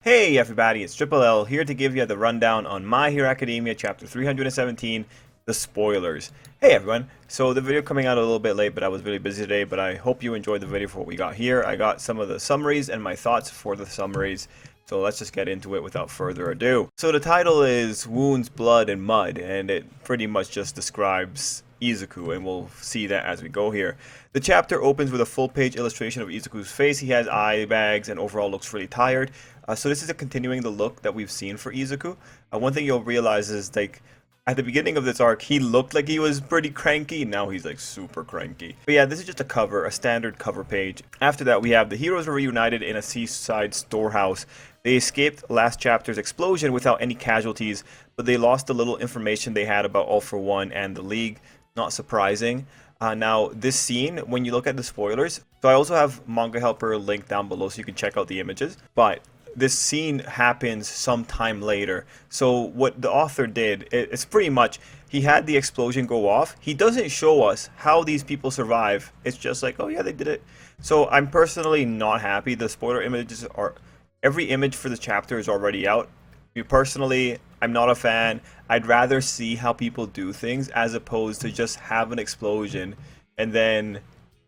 Hey everybody, it's Tripl-L here to give you the rundown on My Hero Academia chapter 317, the spoilers. Hey everyone, so the video coming out a little bit late, but I was really busy today, but I hope you enjoyed the video for what we got here. I got some of the summaries and my thoughts for the summaries, so let's just get into it without further ado. So the title is Wounds, Blood, and Mud, and it pretty much just describes Izuku, and we'll see that as we go here. The chapter opens with a full-page illustration of Izuku's face. He has eye bags and overall looks really tired. So this is continuing the look that we've seen for Izuku. One thing you'll realize is, like, at the beginning of this arc, he looked like he was pretty cranky. Now he's, like, super cranky. But yeah, this is just a cover, a standard cover page. After that, we have the heroes were reunited in a seaside storehouse. They escaped last chapter's explosion without any casualties, but they lost the little information they had about All For One and the League. Not surprising. Now, this scene, when you look at the spoilers, so I also have Manga Helper linked down below so you can check out the images, but this scene happens sometime later. So what the author did, it's pretty much, he had the explosion go off. He doesn't show us how these people survive. It's just like, oh yeah, they did it. So I'm personally not happy. The spoiler images are, every image for the chapter is already out. Me personally, I'm not a fan. I'd rather see how people do things as opposed to just have an explosion and then,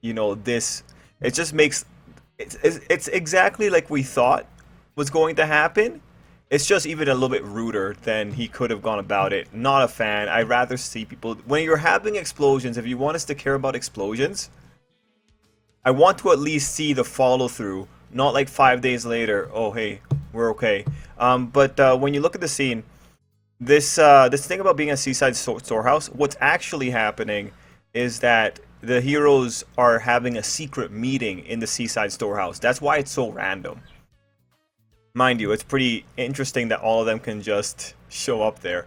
you know, this, it just makes, it's exactly like we thought was going to happen. It's just even a little bit ruder than he could have gone about it. Not a fan. I'd rather see people, when you're having explosions, if you want us to care about explosions, I want to at least see the follow through, not like 5 days later, oh hey, we're okay. But when you look at the scene, this thing about being a seaside storehouse, what's actually happening is that the heroes are having a secret meeting in the seaside storehouse. That's why it's so random. Mind you, it's pretty interesting that all of them can just show up there.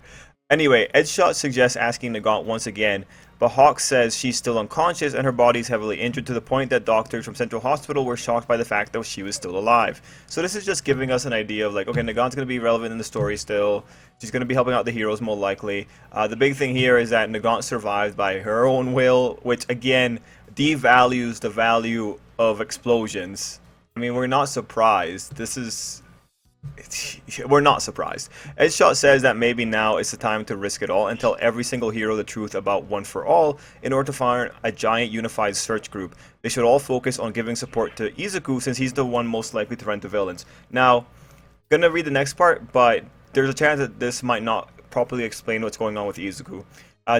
Anyway, Edgeshot suggests asking Nagant once again, but Hawk says she's still unconscious and her body's heavily injured to the point that doctors from Central Hospital were shocked by the fact that she was still alive. So this is just giving us an idea of like, okay, Nagant's going to be relevant in the story still. She's going to be helping out the heroes more likely. The big thing here is that Nagant survived by her own will, which again devalues the value of explosions. I mean, we're not surprised. We're not surprised. Edgeshot says that maybe now is the time to risk it all and tell every single hero the truth about One For All in order to find a giant unified search group. They should all focus on giving support to Izuku since he's the one most likely to rent the villains. Now, gonna read the next part, but there's a chance that this might not properly explain what's going on with Izuku.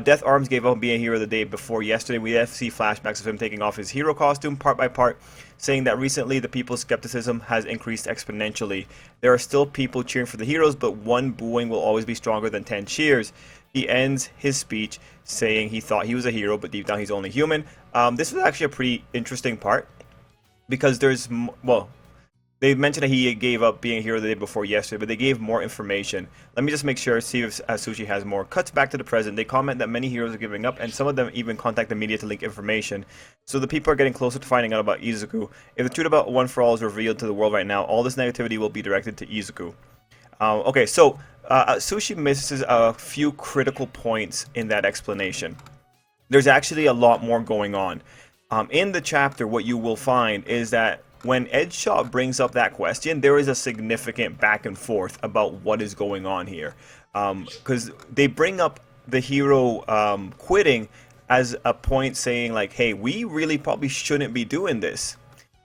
Death Arms gave up being a hero the day before yesterday. We have to see flashbacks of him taking off his hero costume part by part, saying that recently the people's skepticism has increased exponentially. There are still people cheering for the heroes, but one booing will always be stronger than 10 cheers. He ends his speech saying he thought he was a hero, but deep down he's only human. This was actually a pretty interesting part because there's, well, they mentioned that he gave up being a hero the day before yesterday, but they gave more information. Let me just make sure, see if Sushi has more. Cuts back to the present. They comment that many heroes are giving up, and some of them even contact the media to leak information. So the people are getting closer to finding out about Izuku. If the truth about One For All is revealed to the world right now, all this negativity will be directed to Izuku. Okay, so Sushi misses a few critical points in that explanation. There's actually a lot more going on. In the chapter, what you will find is that when Edgeshot brings up that question, there is a significant back and forth about what is going on here. Because they bring up the hero quitting as a point saying like, hey, we really probably shouldn't be doing this.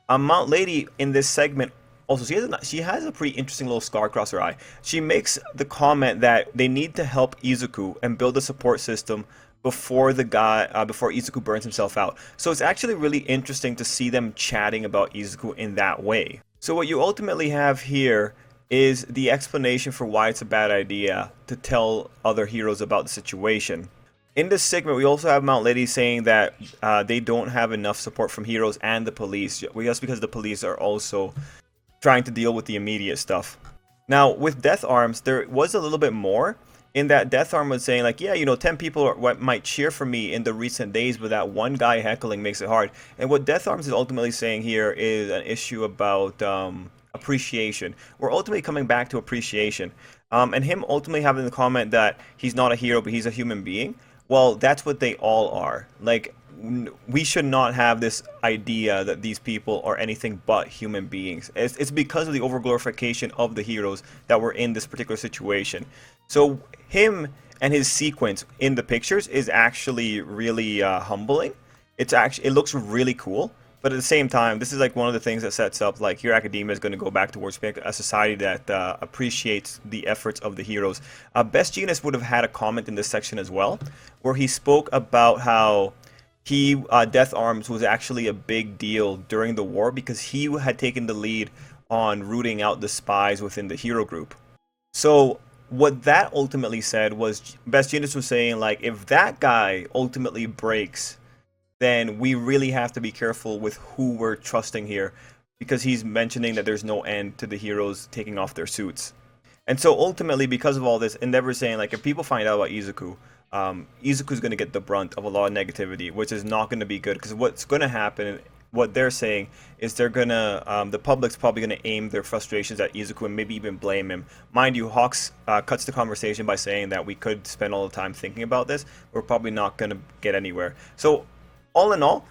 Mount Lady in this segment also, she has a pretty interesting little scar across her eye. She makes the comment that they need to help Izuku and build a support system before before Izuku burns himself out. So it's actually really interesting to see them chatting about Izuku in that way. So what you ultimately have here is the explanation for why it's a bad idea to tell other heroes about the situation. In this segment, we also have Mount Lady saying that they don't have enough support from heroes and the police, just because the police are also trying to deal with the immediate stuff. Now, with Death Arms, there was a little bit more. In that Death Arm was saying like, yeah, you know, 10 people might cheer for me in the recent days, but that one guy heckling makes it hard. And what Death Arms is ultimately saying here is an issue about appreciation. We're ultimately coming back to appreciation. And him ultimately having the comment that he's not a hero, but he's a human being. Well, that's what they all are. Like, we should not have this idea that these people are anything but human beings. It's because of the overglorification of the heroes that we're in this particular situation. So him and his sequence in the pictures is actually really humbling. It looks really cool. But at the same time, this is like one of the things that sets up like Hero Academia is going to go back towards being a society that appreciates the efforts of the heroes. Best Genius would have had a comment in this section as well, where he spoke about how Death Arms was actually a big deal during the war because he had taken the lead on rooting out the spies within the hero group. So what that ultimately said was Best Genius was saying like, if that guy ultimately breaks, then we really have to be careful with who we're trusting here, because he's mentioning that there's no end to the heroes taking off their suits. And so ultimately, because of all this, Endeavor is saying like, if people find out about Izuku, Izuku's going to get the brunt of a lot of negativity, which is not going to be good, because what's going to happen, what they're saying is they're going to, the public's probably going to aim their frustrations at Izuku and maybe even blame him. Mind you, Hawks cuts the conversation by saying that we could spend all the time thinking about this. We're probably not going to get anywhere. So all in all,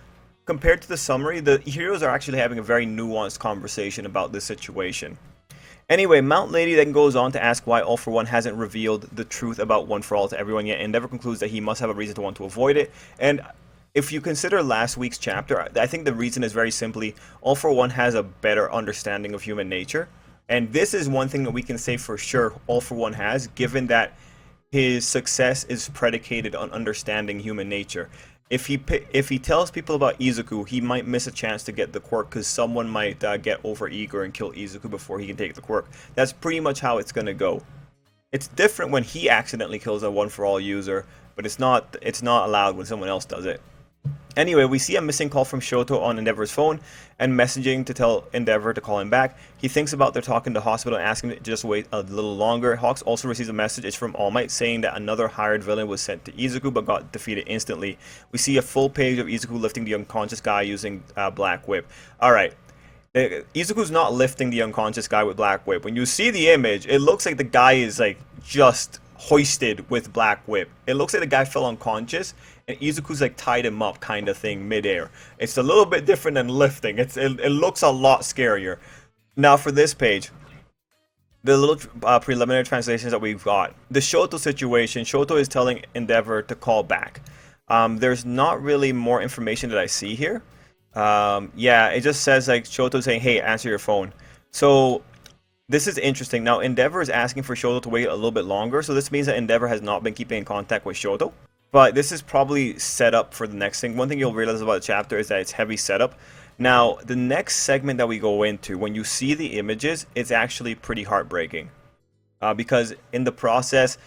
compared to the summary, the heroes are actually having a very nuanced conversation about this situation. Anyway, Mount Lady then goes on to ask why All For One hasn't revealed the truth about One For All to everyone yet. Endeavor concludes that he must have a reason to want to avoid it. And if you consider last week's chapter, I think the reason is very simply, All For One has a better understanding of human nature. And this is one thing that we can say for sure All For One has, given that his success is predicated on understanding human nature. If he tells people about Izuku, he might miss a chance to get the quirk because someone might get over eager and kill Izuku before he can take the quirk. That's pretty much how it's gonna go. It's different when he accidentally kills a One For All user, but it's not allowed when someone else does it. Anyway, we see a missing call from Shoto on Endeavor's phone and messaging to tell Endeavor to call him back. He thinks about their talk in the hospital and asking him to just wait a little longer. Hawks also receives a message. It's from All Might saying that another hired villain was sent to Izuku but got defeated instantly. We see a full page of Izuku lifting the unconscious guy using Black Whip. Alright. Izuku's not lifting the unconscious guy with Black Whip. When you see the image, it looks like the guy is like just hoisted with Black Whip. It looks like the guy fell unconscious and Izuku's like tied him up kind of thing midair. It's a little bit different than lifting. It looks a lot scarier. Now for this page, the little preliminary translations that we've got. The Shoto situation, Shoto is telling Endeavor to call back. There's not really more information that I see here. Yeah, it just says like Shoto saying, hey, answer your phone. So this is interesting. Now, Endeavor is asking for Shoto to wait a little bit longer, so this means that Endeavor has not been keeping in contact with Shoto. But this is probably set up for the next thing. One thing you'll realize about the chapter is that it's heavy setup. Now, the next segment that we go into, when you see the images, it's actually pretty heartbreaking. Because in the process,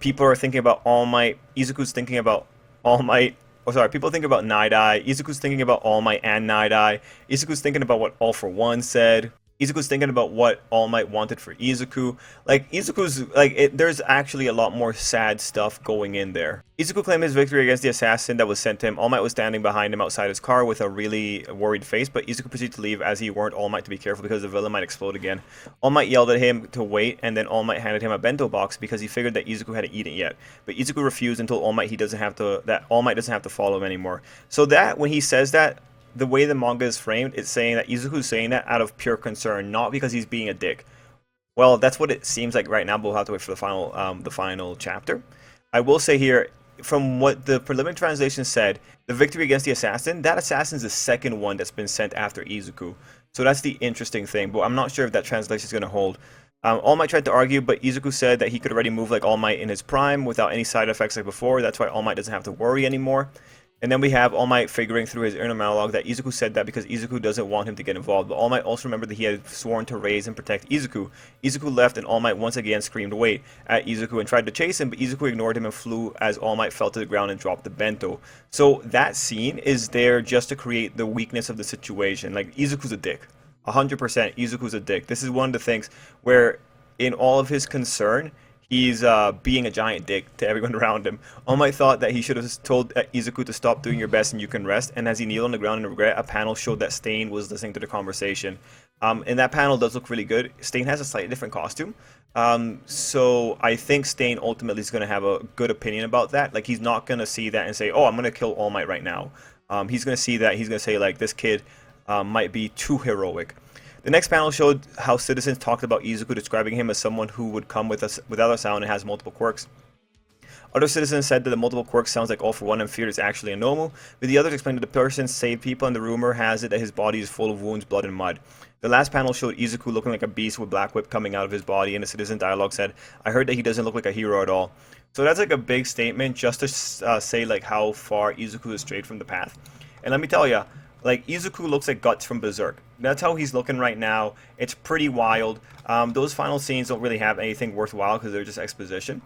people are thinking about All Might. Izuku's thinking about All Might. Oh, sorry, people think about Night Eye. Izuku's thinking about All Might and Night Eye. Izuku's thinking about what All For One said. Izuku's thinking about what All Might wanted for Izuku. Like, Izuku's, like, there's actually a lot more sad stuff going in there. Izuku claimed his victory against the assassin that was sent to him. All Might was standing behind him outside his car with a really worried face, but Izuku proceeded to leave as he warned All Might to be careful because the villain might explode again. All Might yelled at him to wait, and then All Might handed him a bento box because he figured that Izuku hadn't eaten yet. But Izuku refused and told All Might that All Might doesn't have to follow him anymore. So that, when he says that, the way the manga is framed, it's saying that Izuku's saying that out of pure concern, not because he's being a dick. Well, that's what it seems like right now, but we'll have to wait for the final chapter. I will say here, from what the preliminary translation said, the victory against the assassin, that assassin's the second one that's been sent after Izuku. So that's the interesting thing, but I'm not sure if that translation is going to hold. All Might tried to argue, but Izuku said that he could already move like All Might in his prime without any side effects like before. That's why All Might doesn't have to worry anymore. And then we have All Might figuring through his inner monologue that Izuku said that because Izuku doesn't want him to get involved. But All Might also remembered that he had sworn to raise and protect Izuku. Izuku left and All Might once again screamed wait at Izuku and tried to chase him, but Izuku ignored him and flew as All Might fell to the ground and dropped the bento. So that scene is there just to create the weakness of the situation. Like, Izuku's a dick. 100% Izuku's a dick. This is one of the things where in all of his concern, he's being a giant dick to everyone around him. All Might thought that he should have told Izuku to stop doing your best and you can rest, and as he kneeled on the ground in regret, a panel showed that Stain was listening to the conversation. And that panel does look really good. Stain has a slightly different costume. So I think Stain ultimately is going to have a good opinion about that. Like, he's not going to see that and say, oh, I'm going to kill All Might right now. He's going to see that. He's going to say, like, this kid might be too heroic. The next panel showed how citizens talked about Izuku, describing him as someone who would come without a sound and has multiple quirks. Other citizens said that the multiple quirks sounds like All for One and Fear is actually a normal, but the others explained that the person saved people and the rumor has it that his body is full of wounds, blood, and mud. The last panel showed Izuku looking like a beast with Black Whip coming out of his body, and the citizen dialogue said, I heard that he doesn't look like a hero at all. So that's like a big statement just to say like how far Izuku is strayed from the path. And let me tell you, like, Izuku looks like Guts from Berserk. That's how he's looking right now. It's pretty wild. Those final scenes don't really have anything worthwhile because they're just exposition.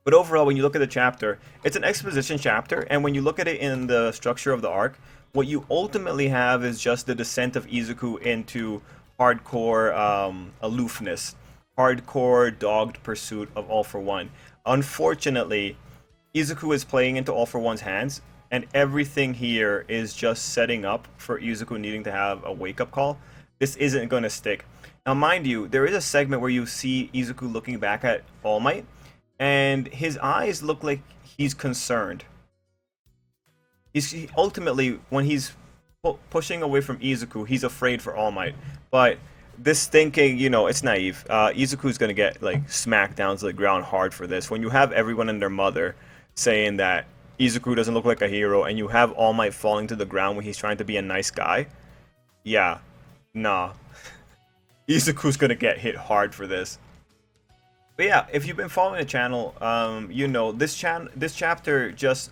But overall, when you look at the chapter, it's an exposition chapter, and when you look at it in the structure of the arc, what you ultimately have is just the descent of Izuku into hardcore aloofness, hardcore dogged pursuit of All for One. Unfortunately, Izuku is playing into All for One's hands, and everything here is just setting up for Izuku needing to have a wake-up call. This isn't going to stick. Now, mind you, there is a segment where you see Izuku looking back at All Might, and his eyes look like he's concerned. Ultimately, when he's pushing away from Izuku, he's afraid for All Might. But this thinking, you know, it's naive. Izuku's gonna get like smacked down to the ground hard for this. When you have everyone and their mother saying that Izuku doesn't look like a hero, and you have All Might falling to the ground when he's trying to be a nice guy, yeah, nah. Izuku's gonna get hit hard for this. But yeah, if you've been following the channel, you know this chapter just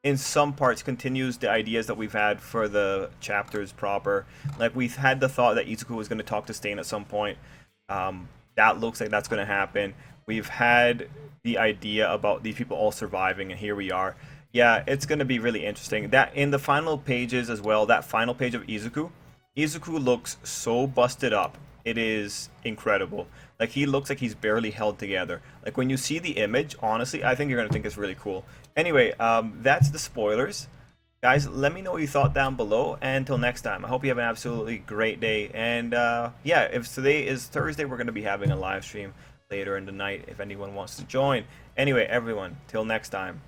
in some parts continues the ideas that we've had for the chapters proper. Like, we've had the thought that Izuku was going to talk to Stain at some point. That looks like that's going to happen. We've had the idea about these people all surviving, and here we are. Yeah, it's going to be really interesting. That in the final pages as well, that final page of Izuku looks so busted up. It is incredible. Like, he looks like he's barely held together. Like, when you see the image, honestly, I think you're going to think it's really cool. Anyway, that's the spoilers. Guys, let me know what you thought down below. And until next time, I hope you have an absolutely great day. And yeah, if today is Thursday, we're going to be having a live stream later in the night if anyone wants to join. Anyway, everyone, till next time.